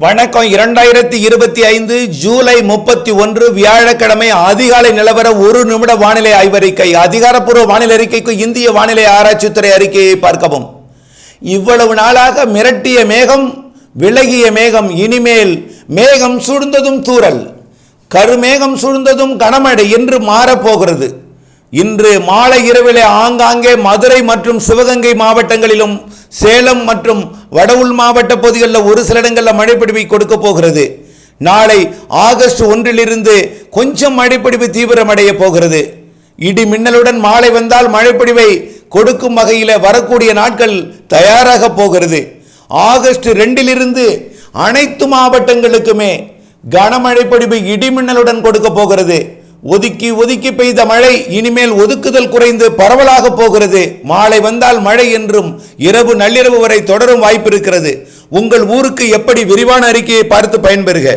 வணக்கம். 2025 ஜூலை 31 வியாழக்கிழமை அதிகாலை நிலவர ஒரு நிமிட வானிலை ஆய்வறிக்கை. அதிகாரப்பூர்வ வானிலை அறிக்கைக்கு இந்திய வானிலை ஆராய்ச்சித்துறை அறிக்கையை பார்க்கவும். இவ்வளவு நாளாக மிரட்டிய மேகம், விலகிய மேகம், இனிமேல் மேகம் சூழ்ந்ததும் தூறல், கருமேகம் சூழ்ந்ததும் கனமழை என்று மாறப்போகிறது. இன்று மாலை இரவிலே ஆங்காங்கே மதுரை மற்றும் சிவகங்கை மாவட்டங்களிலும் சேலம் மற்றும் வட உள் மாவட்ட பகுதிகளில் ஒரு சில இடங்களில் மழைப்பிடிவை கொடுக்க போகிறது. நாளை ஆகஸ்ட் 1 கொஞ்சம் மழைப்பிடிவு தீவிரமடைய போகிறது. இடி மின்னலுடன் மாலை வந்தால் மழைப்பிடிவை கொடுக்கும் வகையில் வரக்கூடிய நாட்கள் தயாராக போகிறது. ஆகஸ்ட் 2 அனைத்து மாவட்டங்களுக்குமே கனமழைப்பிடிவு இடிமின்னலுடன் கொடுக்க போகிறது. ஒதுக்கி ஒதுக்கி பெய்த மழை இனிமேல் ஒதுக்குதல் குறைந்து பரவலாக போகிறது. மாலை வந்தால் மழை என்றும் இரவு நள்ளிரவு வரை தொடரும் வாய்ப்பு இருக்கிறது. உங்கள் ஊருக்கு எப்படி விரிவான அறிக்கையை பார்த்து பயன்பெறுக.